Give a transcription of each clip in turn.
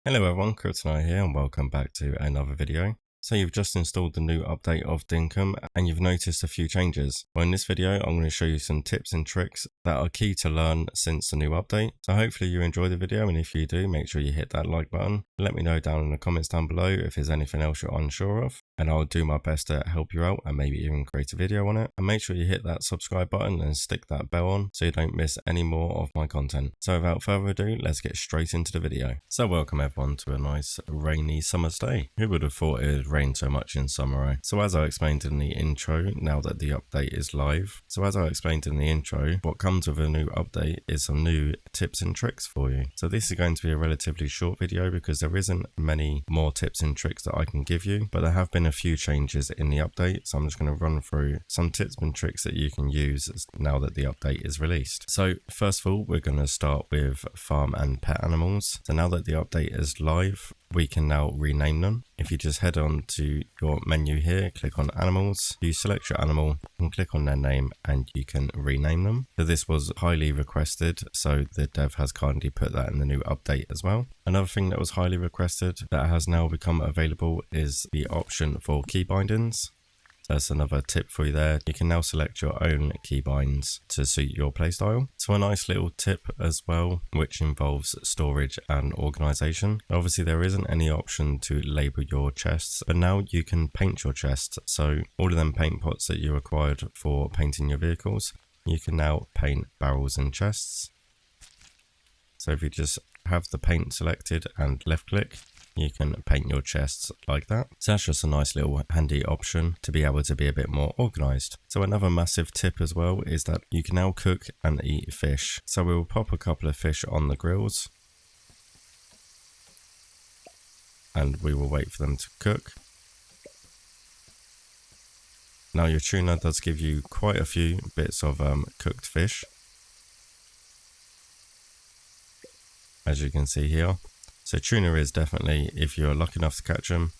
Hello everyone, Kryptonite here and welcome back to another video. So you've just installed the new update of Dinkum and you've noticed a few changes. Well, in this video I'm going to show you some tips and tricks that are key to learn since the new update. So hopefully you enjoy the video, and if you do, make sure you hit that like button. Let me know down in the comments down below if there's anything else you're unsure of, and I'll do my best to help you out and maybe even create a video on it. And make sure you hit that subscribe button and stick that bell on so you don't miss any more of my content. So without further ado, let's get straight into the video. So welcome everyone to a nice rainy summer's day. Who would have thought it would rain so much in summer, eh? So as I explained in the intro, now that the update is live. What comes with a new update is some new tips and tricks for you. So this is going to be a relatively short video because there isn't many more tips and tricks that I can give you, but there have been a few changes in the update. So I'm just going to run through some tips and tricks that you can use now that the update is released. So first of all, we're going to start with farm and pet animals. So now that the update is live, we can now rename them. If you just head on to your menu here, click on animals, you select your animal, you can click on their name and you can rename them. So this was highly requested, so the dev has kindly put that in the new update as well. Another thing that was highly requested that has now become available is the option for key bindings. That's another tip for you there. You can now select your own keybinds to suit your playstyle. So a nice little tip as well, which involves storage and organization. Obviously there isn't any option to label your chests, but now you can paint your chests. So all of them paint pots that you acquired for painting your vehicles, you can now paint barrels and chests. So if you just have the paint selected and left click, you can paint your chests like that. So that's just a nice little handy option to be able to be a bit more organized. So another massive tip as well is that you can now cook and eat fish. So we will pop a couple of fish on the grills and we will wait for them to cook. Now your tuna does give you quite a few bits of cooked fish, as you can see here. So tuna is definitely, if you're lucky enough to catch them,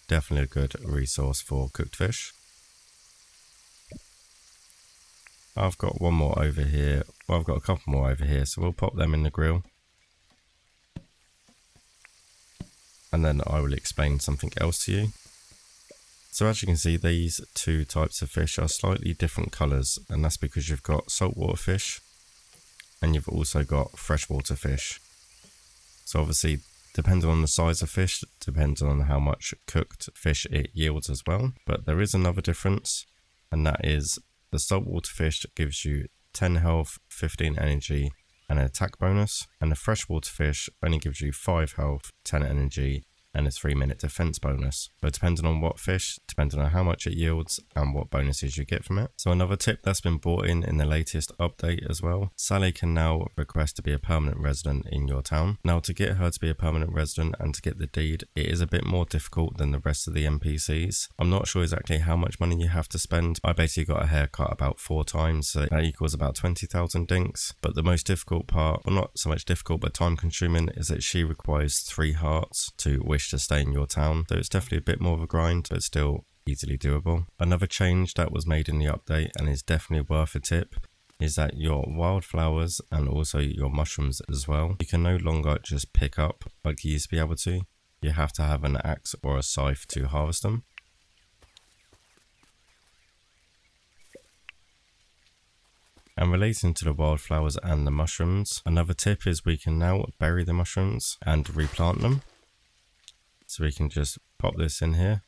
definitely a good resource for cooked fish. I've got one more over here. Well, I've got a couple more over here, so we'll pop them in the grill. And then I will explain something else to you. So as you can see, these two types of fish are slightly different colours, and that's because you've got saltwater fish and you've also got freshwater fish. So obviously, depending on the size of fish, depends on how much cooked fish it yields as well. But there is another difference, and that is the saltwater fish gives you 10 health, 15 energy, and an attack bonus. And the freshwater fish only gives you 5 health, 10 energy, and a 3-minute defense bonus. But depending on what fish, depending on how much it yields and what bonuses you get from it. So another tip that's been brought in the latest update as well, Sally can now request to be a permanent resident in your town. Now to get her to be a permanent resident and to get the deed, it is a bit more difficult than the rest of the NPCs. I'm not sure exactly how much money you have to spend. I basically got a haircut about 4 times, so that equals about 20,000 dinks. But the most difficult part, well not so much difficult but time consuming, is that she requires 3 hearts to wish to stay in your town. So it's definitely a bit more of a grind, but still easily doable. Another change that was made in the update and is definitely worth a tip is that your wildflowers and also your mushrooms as well, you can no longer just pick up like you used to be able to. You have to have an axe or a scythe to harvest them. And relating to the wildflowers and the mushrooms, another tip is we can now bury the mushrooms and replant them. So we can just pop this in here,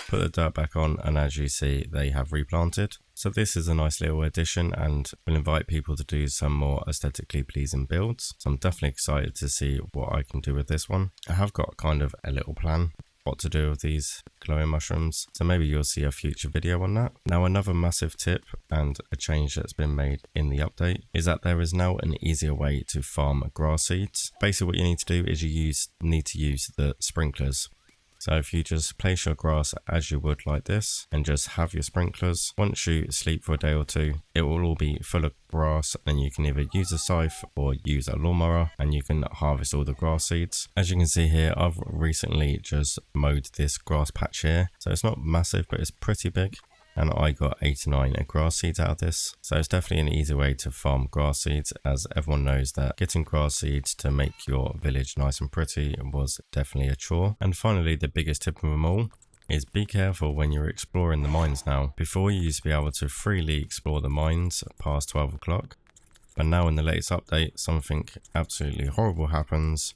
put the dirt back on, and as you see, they have replanted. So this is a nice little addition and will invite people to do some more aesthetically pleasing builds. So I'm definitely excited to see what I can do with this one. I have got kind of a little plan what to do with these glowing mushrooms, so maybe you'll see a future video on that. Now another massive tip and a change that's been made in the update is that there is now an easier way to farm grass seeds. Basically what you need to do is you need to use the sprinklers. So if you just place your grass as you would like this and just have your sprinklers, once you sleep for a day or two, it will all be full of grass, and you can either use a scythe or use a lawnmower and you can harvest all the grass seeds. As you can see here, I've recently just mowed this grass patch here. So it's not massive, but it's pretty big. and I got 89 grass seeds out of this. So it's definitely an easy way to farm grass seeds, as everyone knows that getting grass seeds to make your village nice and pretty was definitely a chore. And finally, the biggest tip of them all is be careful when you're exploring the mines now. Before, you used to be able to freely explore the mines past 12 o'clock, but now in the latest update, something absolutely horrible happens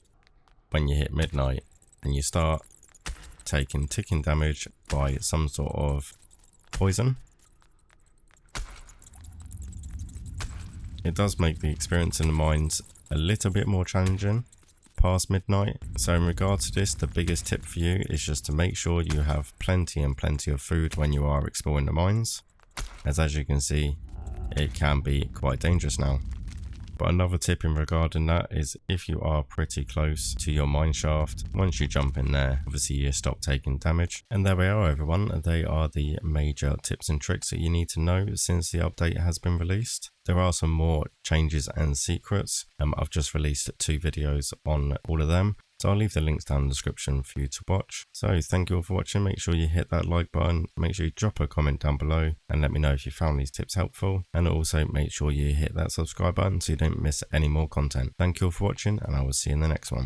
when you hit midnight and you start taking ticking damage by some sort of poison. It does make the experience in the mines a little bit more challenging past midnight. So in regard to this, the biggest tip for you is just to make sure you have plenty of food when you are exploring the mines, as you can see, it can be quite dangerous now. But another tip in regarding that is if you are pretty close to your mine shaft, once you jump in there, obviously you stop taking damage. And there we are, everyone. They are the major tips and tricks that you need to know since the update has been released. There are some more changes and secrets. I've just released 2 videos on all of them, so I'll leave the links down in the description for you to watch. So thank you all for watching. Make sure you hit that like button, make sure you drop a comment down below and let me know if you found these tips helpful, and also make sure you hit that subscribe button so you don't miss any more content. Thank you all for watching, and I will see you in the next one.